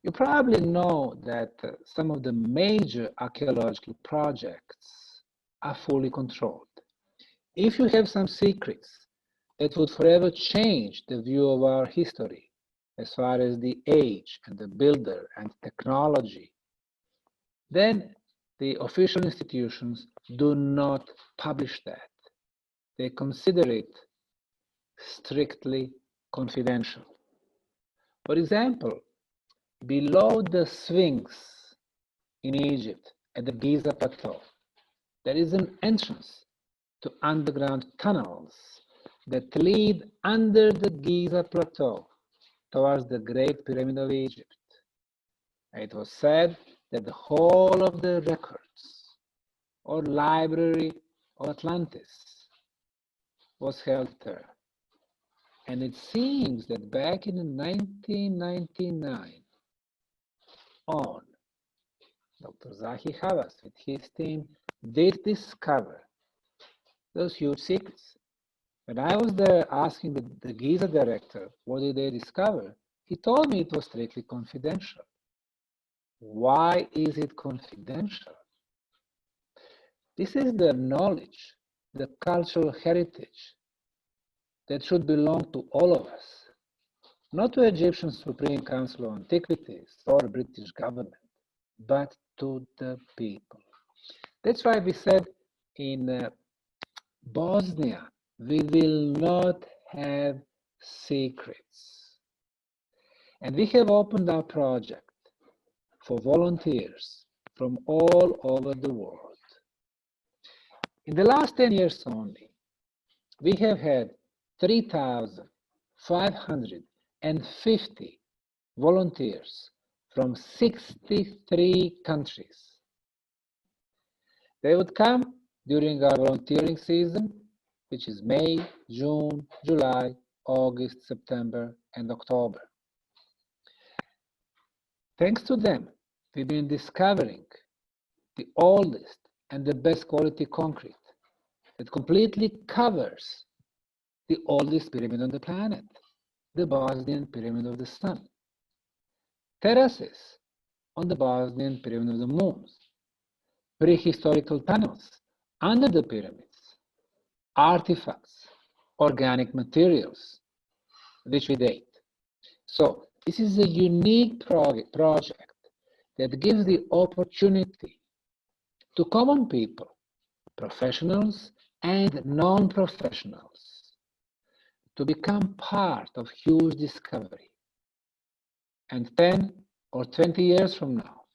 You probably know that some of the major archaeological projects are fully controlled. If you have some secrets that would forever change the view of our history as far as the age and the builder and technology, then the official institutions do not publish that. They consider it strictly confidential. For example, below the Sphinx in Egypt at the Giza Plateau, there is an entrance to underground tunnels that lead under the Giza Plateau towards the Great Pyramid of Egypt. It was said that the whole of the records or library of Atlantis was held there. And it seems that back in 1999 on, Dr. Zahi Hawass with his team did discover those huge secrets. When I was there asking the Giza director, what did they discover? He told me it was strictly confidential. Why is it confidential? This is the knowledge, the cultural heritage that should belong to all of us, not to Egyptian Supreme Council of Antiquities or British government, but to the people. That's why we said in Bosnia, we will not have secrets. And we have opened our project for volunteers from all over the world. In the last 10 years only, we have had 3,550 volunteers from 63 countries. They would come during our volunteering season, which is May, June, July, August, September, and October. Thanks to them, we've been discovering the oldest and the best quality concrete that completely covers the oldest pyramid on the planet, the Bosnian Pyramid of the Sun. Terraces on the Bosnian Pyramid of the Moons, prehistorical tunnels under the pyramids, artifacts, organic materials, which we date. So this is a unique project that gives the opportunity to common people, professionals and non-professionals, to become part of huge discovery. And 10 or 20 years from now,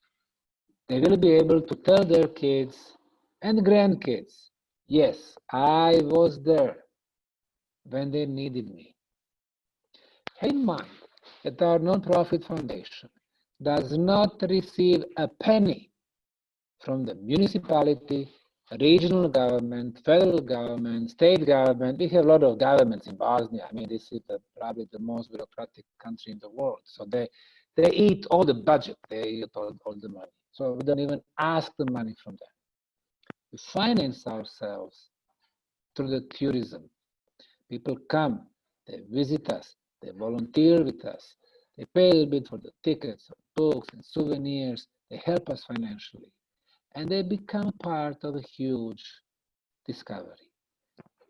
they will be able to tell their kids and grandkids, yes, I was there when they needed me. Have in mind that our non-profit foundation does not receive a penny from the municipality, regional government, federal government, state government. We have a lot of governments in Bosnia. I mean, this is probably the most bureaucratic country in the world. So they eat all the budget, they eat all the money. So we don't even ask the money from them. We finance ourselves through the tourism. People come, they visit us, they volunteer with us, they pay a little bit for the tickets, books, and souvenirs, they help us financially, and they become part of a huge discovery.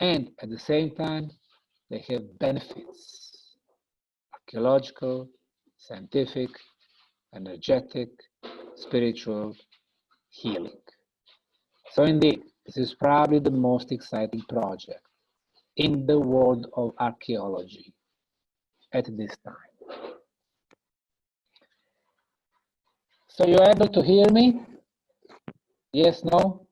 And at the same time, they have benefits: archaeological, scientific, energetic, spiritual, healing. So indeed, this is probably the most exciting project in the world of archaeology at this time. So you're able to hear me? Yes, no?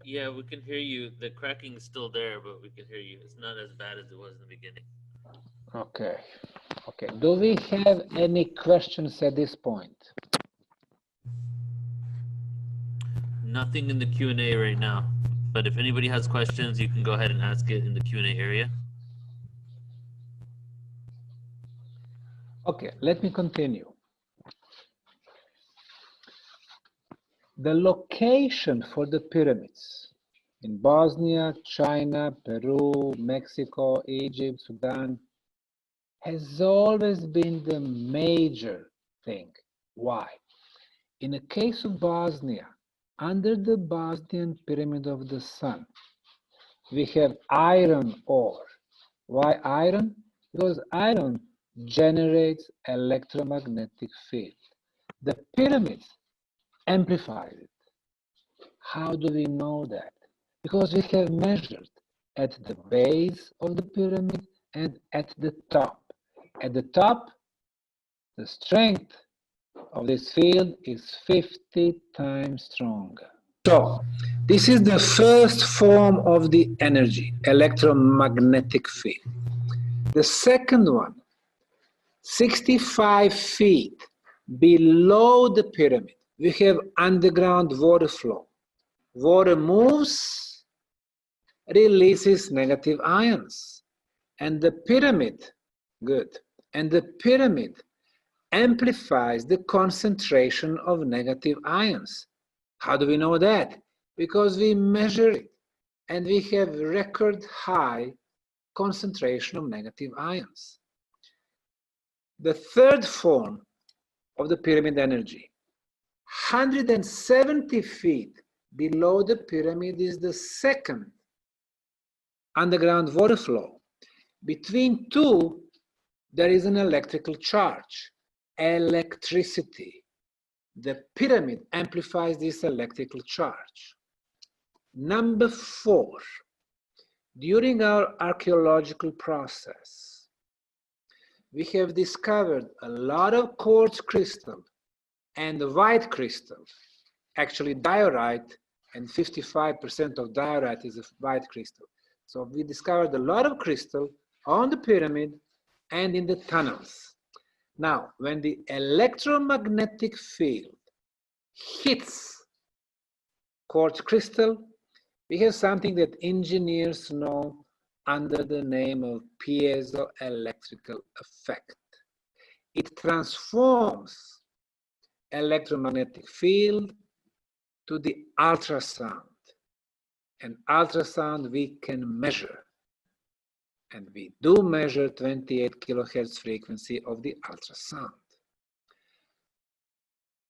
Yeah, we can hear you. The cracking is still there, but we can hear you. It's not as bad as it was in the beginning. Okay. Okay. Do we have any questions at this point? Nothing in the Q&A right now, but if anybody has questions, you can go ahead and ask it in the Q&A area. Okay, let me continue. The location for the pyramids in Bosnia, China, Peru, Mexico, Egypt, Sudan has always been the major thing. Why? In the case of Bosnia, under the Bosnian Pyramid of the Sun, we have iron ore. Why iron? Because iron generates electromagnetic field. The pyramids amplify it. How do we know that? Because we have measured at the base of the pyramid and at the top. At the top, the strength of this field is 50 times stronger. So, this is the first form of the energy, electromagnetic field. The second one, 65 feet below the pyramid, we have underground water flow. Water moves, releases negative ions. And the pyramid, good, and the pyramid amplifies the concentration of negative ions. How do we know that? Because we measure it, and we have record high concentration of negative ions. The third form of the pyramid energy, 170 feet below the pyramid, is the second underground water flow. Between two, there is an electrical charge, electricity. The pyramid amplifies this electrical charge. Number 4, during our archaeological process, we have discovered a lot of quartz crystal and white crystal, actually diorite, and 55% of diorite is a white crystal. So we discovered a lot of crystal on the pyramid and in the tunnels. Now, when the electromagnetic field hits quartz crystal, we have something that engineers know under the name of piezoelectrical effect. It transforms electromagnetic field to the ultrasound. And ultrasound we can measure. And we do measure 28 kilohertz frequency of the ultrasound.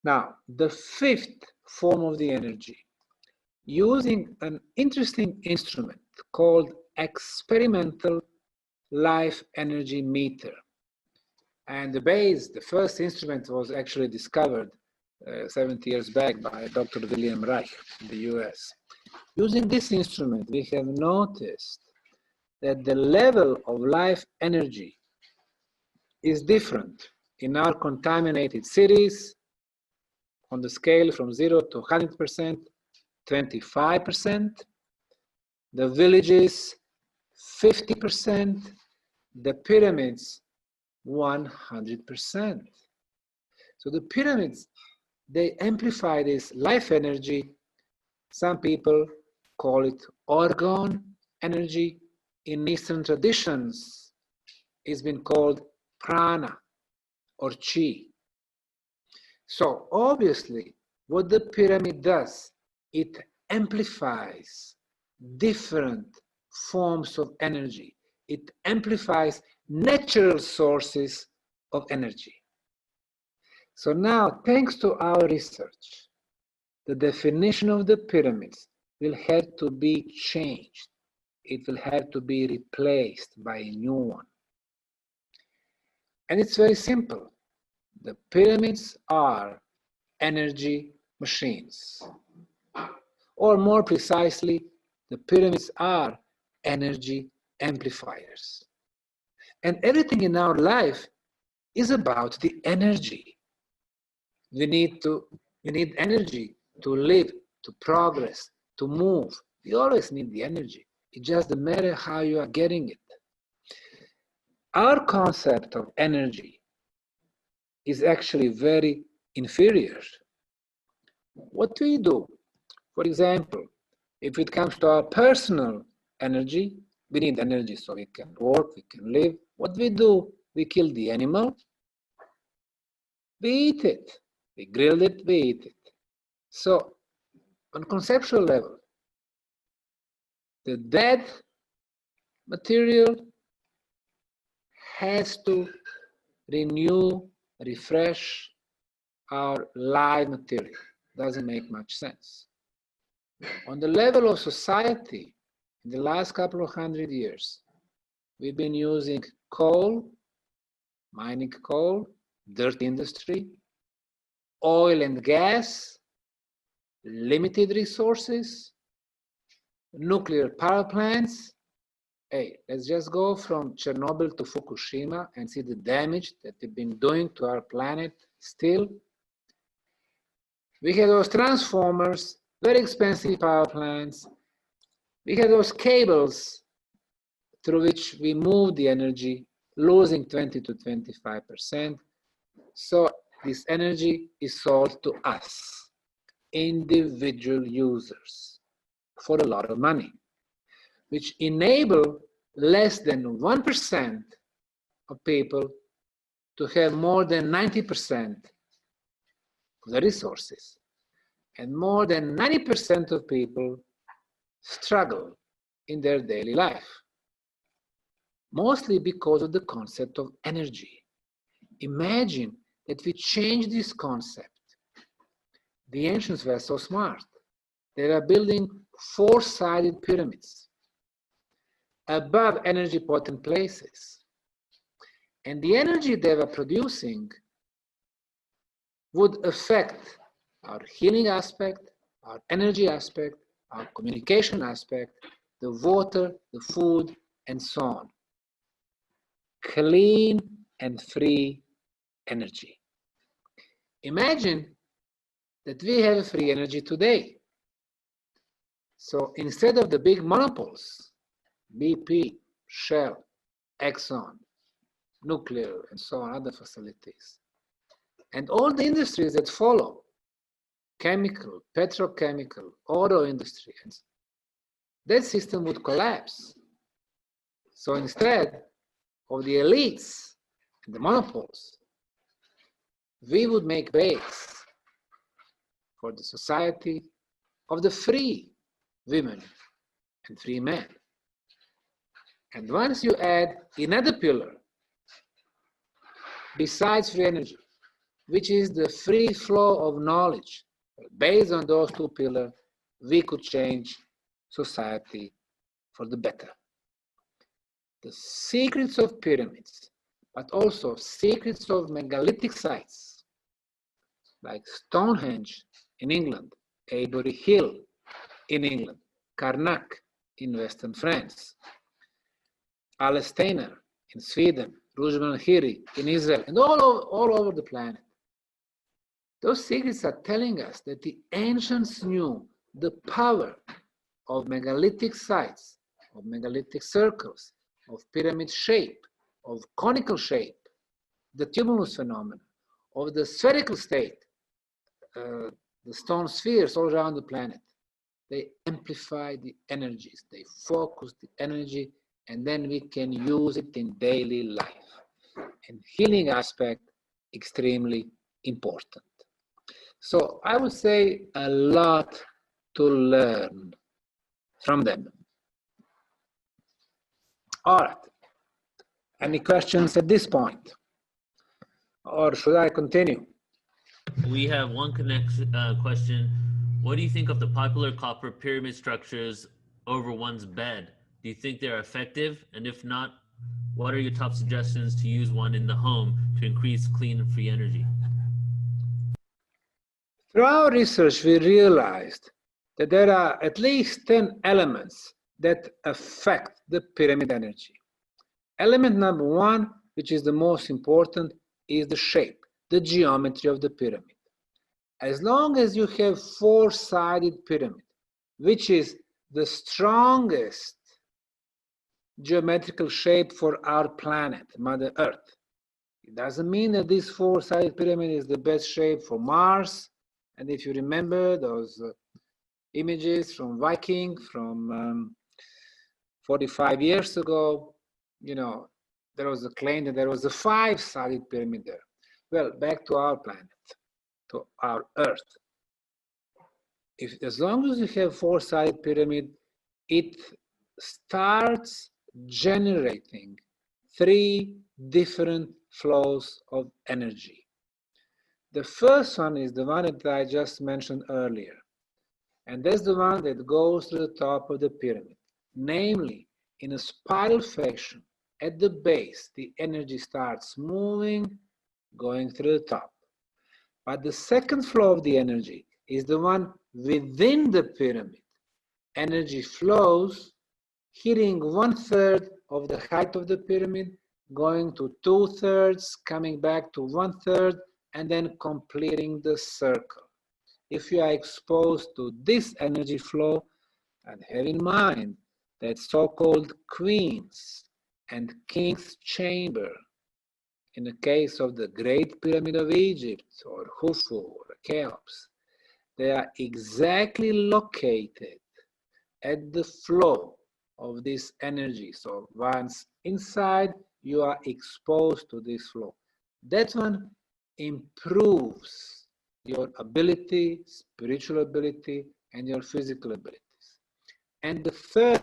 Now, the fifth form of the energy, using an interesting instrument called experimental life energy meter. And the first instrument was actually discovered 70 years back by Dr. William Reich in the US. Using this instrument, we have noticed that the level of life energy is different in our contaminated cities on the scale from 0 to 100%, 25%, the villages 50%, the pyramids 100%. So the pyramids, they amplify this life energy. Some people call it orgone energy. In Eastern traditions, it's been called prana or chi. So obviously, what the pyramid does, it amplifies different forms of energy. It amplifies natural sources of energy. So now, thanks to our research, the definition of the pyramids will have to be changed. It will have to be replaced by a new one. And it's very simple. The pyramids are energy machines. Or more precisely, the pyramids are energy amplifiers. And everything in our life is about the energy. We need energy to live, to progress, to move. We always need the energy. It just doesn't matter how you are getting it. Our concept of energy is actually very inferior. What do we do? For example, if it comes to our personal energy, we need energy so we can work, we can live. What we do? We kill the animal, we eat it. We grill it, we eat it. So, on conceptual level, the dead material has to renew, refresh our live material. Doesn't make much sense. On the level of society, in the last couple of 100 years, we've been using coal, mining coal, dirt industry, oil and gas, limited resources, nuclear power plants. Hey, let's just go from Chernobyl to Fukushima and see the damage that we've been doing to our planet still. We had those transformers, very expensive power plants. We had those cables through which we move the energy, losing 20 to 25%. So this energy is sold to us, individual users, for a lot of money, which enable less than 1% of people to have more than 90% of the resources. And more than 90% of people struggle in their daily life, mostly because of the concept of energy. Imagine that we change this concept. The ancients were so smart. They were building four-sided pyramids above energy potent places. And the energy they were producing would affect our healing aspect, our energy aspect, our communication aspect, the water, the food, and so on. Clean and free energy. Imagine that we have free energy today. So instead of the big monopoles, BP, Shell, Exxon, nuclear, and so on, other facilities, and all the industries that follow, chemical, petrochemical, auto industry, that system would collapse. So instead of the elites and the monopoles, we would make base for the society of the free women and free men. And once you add another pillar, besides free energy, which is the free flow of knowledge, based on those two pillars, we could change society for the better. The secrets of pyramids, but also secrets of megalithic sites, like Stonehenge in England, Avebury Hill in England, Karnak in Western France, Alesteiner in Sweden, Ruzhban-Hiri in Israel, and all over the planet. Those secrets are telling us that the ancients knew the power of megalithic sites, of megalithic circles, of pyramid shape, of conical shape, the tumulus phenomenon, of the spherical state, the stone spheres all around the planet. They amplify the energies, they focus the energy, and then we can use it in daily life. And healing aspect, extremely important. So I would say a lot to learn from them. All right. Any questions at this point? Or should I continue? We have one question. What do you think of the popular copper pyramid structures over one's bed? Do you think they're effective? And if not, what are your top suggestions to use one in the home to increase clean and free energy? Through our research, we realized that there are at least 10 elements that affect the pyramid energy. Element number one, which is the most important, is the shape, the geometry of the pyramid. As long as you have four-sided pyramid, which is the strongest geometrical shape for our planet, Mother Earth. It doesn't mean that this four-sided pyramid is the best shape for Mars. And if you remember those images from Viking from 45 years ago, you know, there was a claim that there was a five-sided pyramid there. Well, back to our planet, to our Earth. As long as you have four-sided pyramid, it starts generating 3 different flows of energy. The first one is the one that I just mentioned earlier, and that's the one that goes to the top of the pyramid. Namely, in a spiral fashion, at the base, the energy starts moving, going through the top. But the second flow of the energy is the one within the pyramid. Energy flows, hitting 1/3 of the height of the pyramid, going to 2/3, coming back to 1/3, and then completing the circle. If you are exposed to this energy flow, and have in mind that so-called Queen's and King's chamber, in the case of the Great Pyramid of Egypt, or Khufu, or Cheops, they are exactly located at the flow of this energy. So once inside, you are exposed to this flow. That one improves your ability, spiritual ability, and your physical abilities. And the third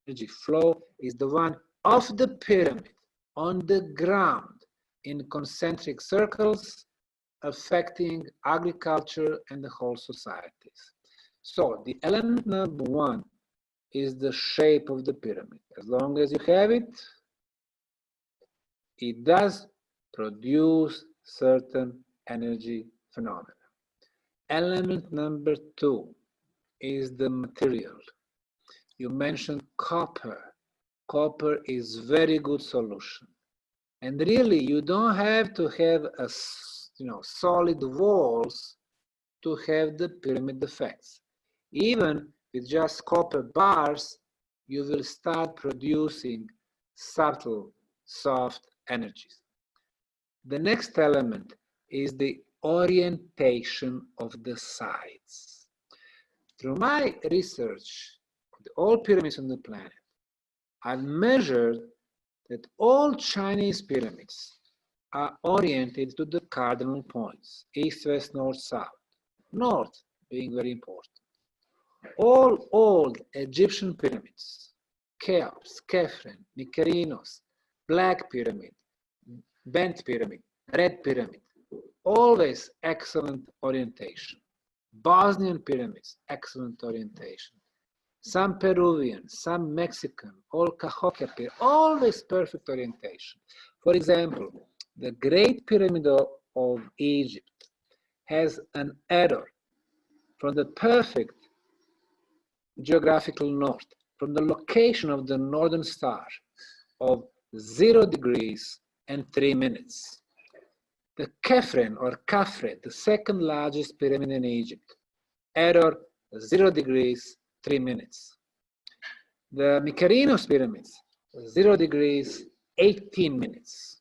energy flow is the one off the pyramid, on the ground, in concentric circles, affecting agriculture and the whole societies. So the element number one is the shape of the pyramid. As long as you have it, it does produce certain energy phenomena. Element number two is the material. You mentioned copper. Copper is very good solution. And really, you don't have to have a, solid walls to have the pyramid effects. Even with just copper bars, you will start producing subtle, soft energies. The next element is the orientation of the sides. Through my research of all pyramids on the planet, I've measured that all Chinese pyramids are oriented to the cardinal points, east, west, north, south. North being very important. All old Egyptian pyramids, Cheops, Khafre, Mykerinos, Black Pyramid, Bent Pyramid, Red Pyramid, always excellent orientation. Bosnian pyramids, excellent orientation. Some Peruvian, some Mexican, all Cahokia pyramid, always perfect orientation. For example, the Great Pyramid of Egypt has an error from the perfect geographical north, from the location of the northern star, of 0 degrees and 3 minutes. The Khafre or Khafre, the second largest pyramid in Egypt, error 0 degrees, 3 minutes. The Mykerinos pyramids, 0 degrees, 18 minutes.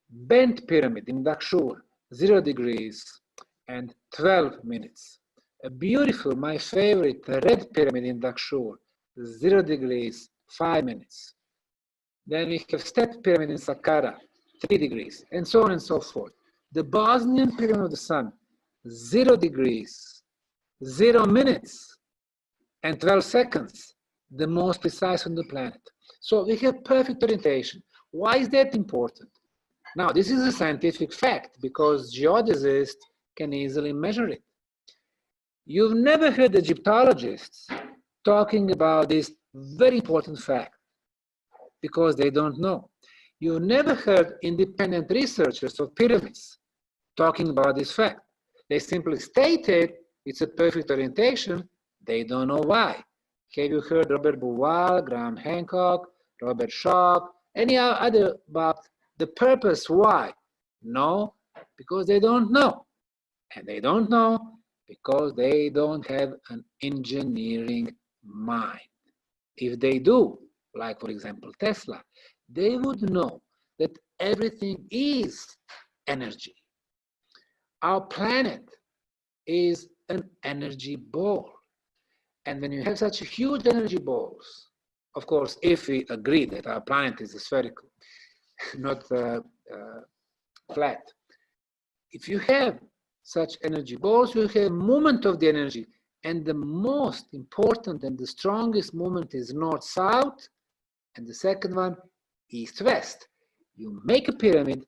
Bent Pyramid in Dahshur, 0 degrees and 12 minutes. A beautiful, my favorite, Red Pyramid in Dahshur, 0 degrees, 5 minutes. Then we have Step Pyramid in Saqqara, 3 degrees, and so on and so forth. The Bosnian Pyramid of the Sun, 0 degrees, 0 minutes, and 12 seconds, the most precise on the planet. So we have perfect orientation. Why is that important? Now, this is a scientific fact because geodesists can easily measure it. You've never heard Egyptologists talking about this very important fact because they don't know. You've never heard independent researchers of pyramids talking about this fact. They simply stated it's a perfect orientation. They don't know why. Have you heard Robert Bouval, Graham Hancock, Robert Schoch, any other about the purpose why? No, because they don't know. And they don't know because they don't have an engineering mind. If they do, like for example Tesla, they would know that everything is energy. Our planet is an energy ball. And when you have such huge energy balls, of course, if we agree that our planet is spherical, not flat, if you have such energy balls, you have movement of the energy. And the most important and the strongest movement is north-south, and the second one, east-west. You make a pyramid,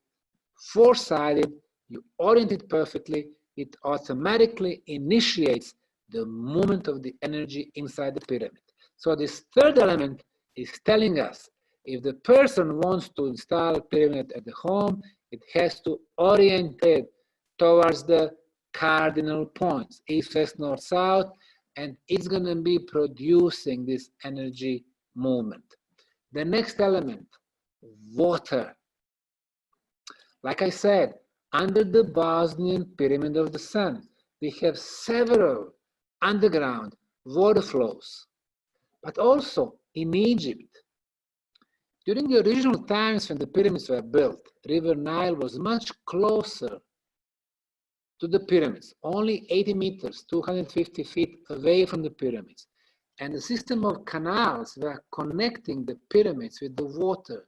four-sided, you orient it perfectly, it automatically initiates the movement of the energy inside the pyramid. So this third element is telling us if the person wants to install a pyramid at the home, it has to orient it towards the cardinal points, east, west, north, south, and it's going to be producing this energy movement. The next element, water. Like I said, under the Bosnian Pyramid of the Sun, we have several underground water flows, but also in Egypt. During the original times when the pyramids were built, River Nile was much closer to the pyramids, only 80 meters, 250 feet away from the pyramids. And the system of canals were connecting the pyramids with the water.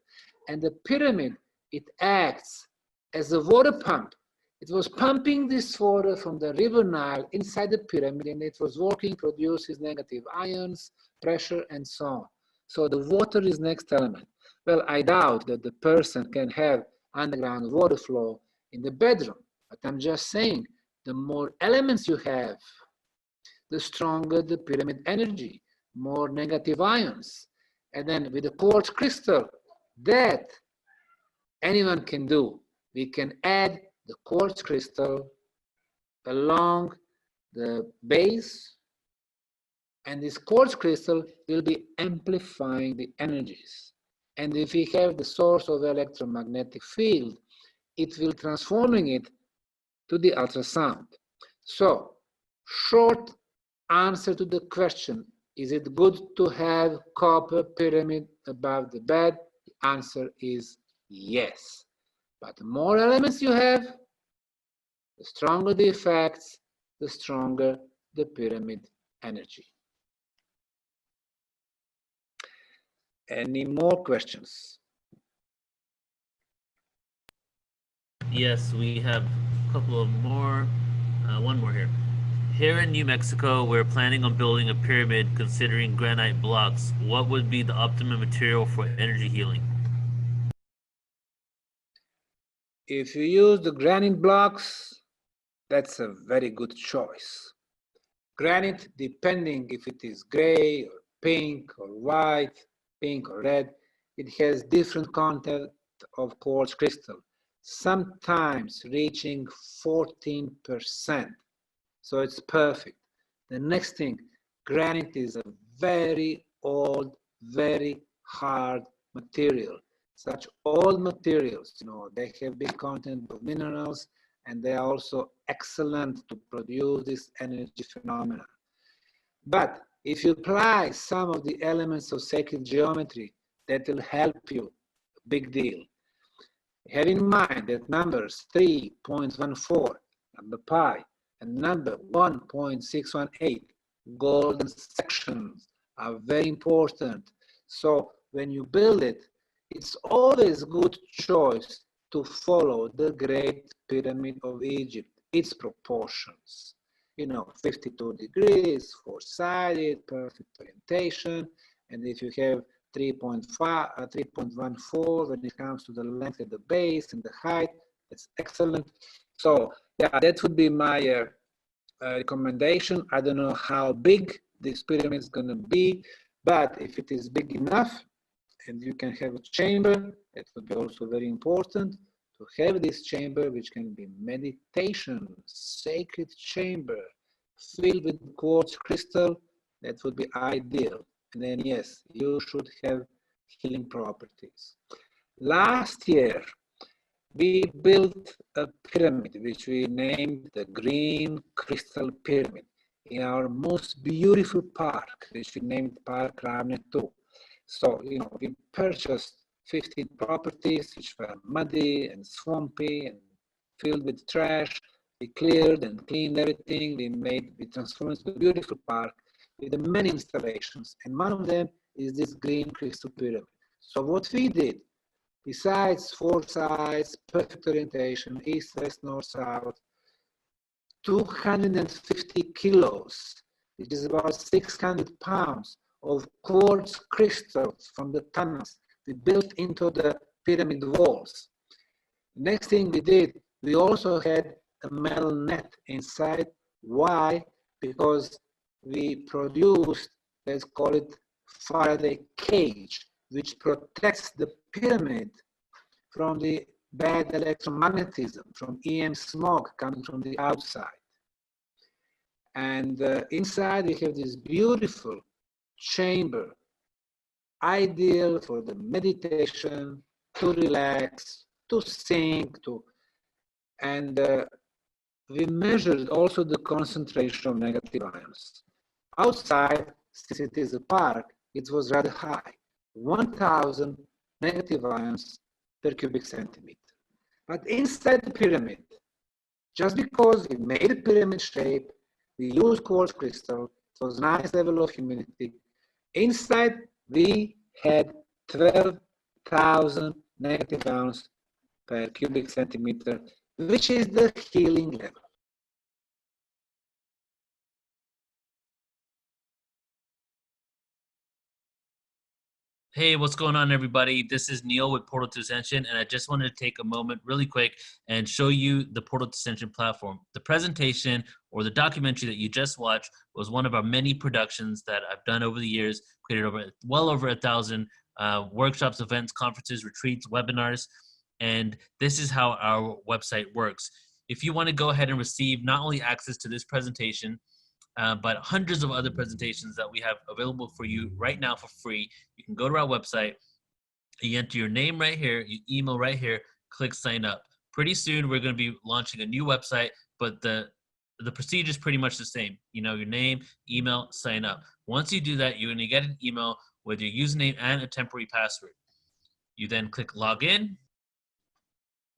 And the pyramid, it acts as a water pump. It was pumping this water from the River Nile inside the pyramid, and it was working, produces negative ions, pressure, and so on. So the water is next element. Well, I doubt that the person can have underground water flow in the bedroom, but I'm just saying, the more elements you have, the stronger the pyramid energy, more negative ions. And then with the quartz crystal, that anyone can do. We can add the quartz crystal along the base, and this quartz crystal will be amplifying the energies. And if we have the source of electromagnetic field, it will transforming it to the ultrasound. So, short answer to the question, is it good to have copper pyramid above the bed? The answer is yes. But the more elements you have, the stronger the effects, the stronger the pyramid energy. Any more questions? Yes, we have a couple of more. One more here. Here in New Mexico, we're planning on building a pyramid considering granite blocks. What would be the optimum material for energy healing? If you use the granite blocks, that's a very good choice. Granite, depending if it is gray or pink or white, pink or red, it has different content of quartz crystal, sometimes reaching 14%. So it's perfect. The next thing, granite is a very old, very hard material. Such old materials, they have big content of minerals, and they are also excellent to produce this energy phenomena. But if you apply some of the elements of sacred geometry, that will help you, big deal. Have in mind that numbers 3.14, number pi, and number 1.618, golden sections, are very important. So when you build it, it's always a good choice to follow the Great Pyramid of Egypt, its proportions. 52 degrees, four-sided, perfect orientation. And if you have 3.14 when it comes to the length at the base and the height, that's excellent. So yeah, that would be my recommendation. I don't know how big this pyramid is going to be, but if it is big enough and you can have a chamber, that would be also very important to have this chamber, which can be meditation, sacred chamber, filled with quartz crystal, that would be ideal. And then yes, you should have healing properties. Last year, we built a pyramid, which we named the Green Crystal Pyramid, in our most beautiful park, which we named Park Ravne 2. So, we purchased 15 properties, which were muddy and swampy and filled with trash. We cleared and cleaned everything. We transformed it into a beautiful park with many installations. And one of them is this Green Crystal Pyramid. So what we did, besides four sides, perfect orientation, east, west, north, south, 250 kilos, which is about 600 pounds of quartz crystals from the tunnels we built into the pyramid walls. Next thing we did, we also had a metal net inside. Why? Because we produced, let's call it Faraday cage, which protects the pyramid from the bad electromagnetism, from EM smoke coming from the outside. And inside we have this beautiful chamber, ideal for the meditation, to relax, to think, and we measured also the concentration of negative ions. Outside, since it is a park, it was rather high, 1,000 negative ions per cubic centimeter. But inside the pyramid, just because we made a pyramid shape, we used quartz crystal, it was nice level of humidity. Inside, we had 12,000 negative ions per cubic centimeter, which is the healing level. Hey, what's going on, everybody? This is Neil with Portal to Ascension, and I just wanted to take a moment really quick and show you the Portal to Ascension platform. The presentation or the documentary that you just watched was one of our many productions that I've done over the years, created well over 1,000 workshops, events, conferences, retreats, webinars, and this is how our website works. If you want to go ahead and receive not only access to this presentation, but hundreds of other presentations that we have available for you right now for free. You can go to our website, you enter your name right here, you email right here, click sign up. Pretty soon we're going to be launching a new website, but the procedure is pretty much the same. You know, your name, email, sign up. Once you do that, you're going to get an email with your username and a temporary password. You then click login.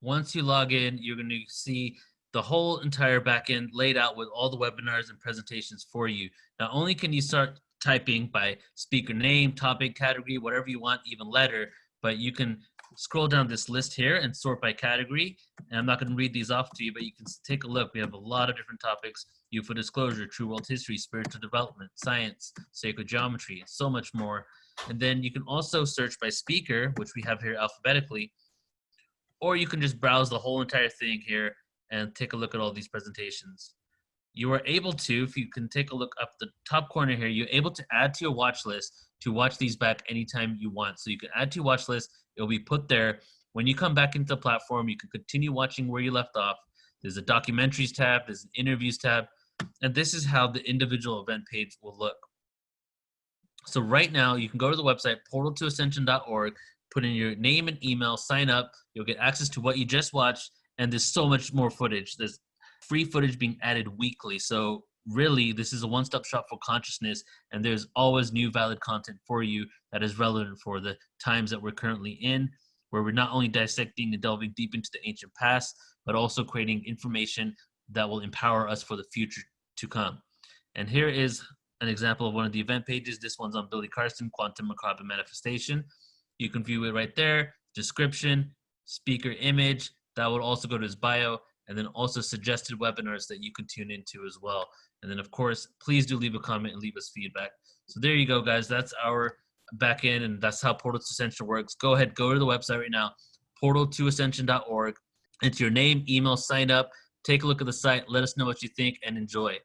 Once you log in, you're going to see the whole entire backend laid out with all the webinars and presentations for you. Not only can you start typing by speaker name, topic, category, whatever you want, even letter, but you can scroll down this list here and sort by category. And I'm not going to read these off to you, but you can take a look. We have a lot of different topics: UFO disclosure, true world history, spiritual development, science, sacred geometry, so much more. And then you can also search by speaker, which we have here alphabetically, or you can just browse the whole entire thing here and take a look at all these presentations. You are able to, if you can take a look up the top corner here, you're able to add to your watch list to watch these back anytime you want. So you can add to your watch list, it'll be put there. When you come back into the platform, you can continue watching where you left off. There's a documentaries tab, there's an interviews tab, and this is how the individual event page will look. So right now, you can go to the website, portaltoascension.org, put in your name and email, sign up, you'll get access to what you just watched, and there's so much more footage. There's free footage being added weekly. So really, this is a one-stop shop for consciousness, and there's always new valid content for you that is relevant for the times that we're currently in, where we're not only dissecting and delving deep into the ancient past, but also creating information that will empower us for the future to come. And here is an example of one of the event pages. This one's on Billy Carson, Quantum Macabre Manifestation. You can view it right there, description, speaker image. That will also go to his bio, and then also suggested webinars that you can tune into as well. And then, of course, please do leave a comment and leave us feedback. So there you go, guys. That's our back end, and that's how Portal to Ascension works. Go ahead, go to the website right now, portaltoascension.org. Enter your name, email, sign up. Take a look at the site. Let us know what you think, and enjoy.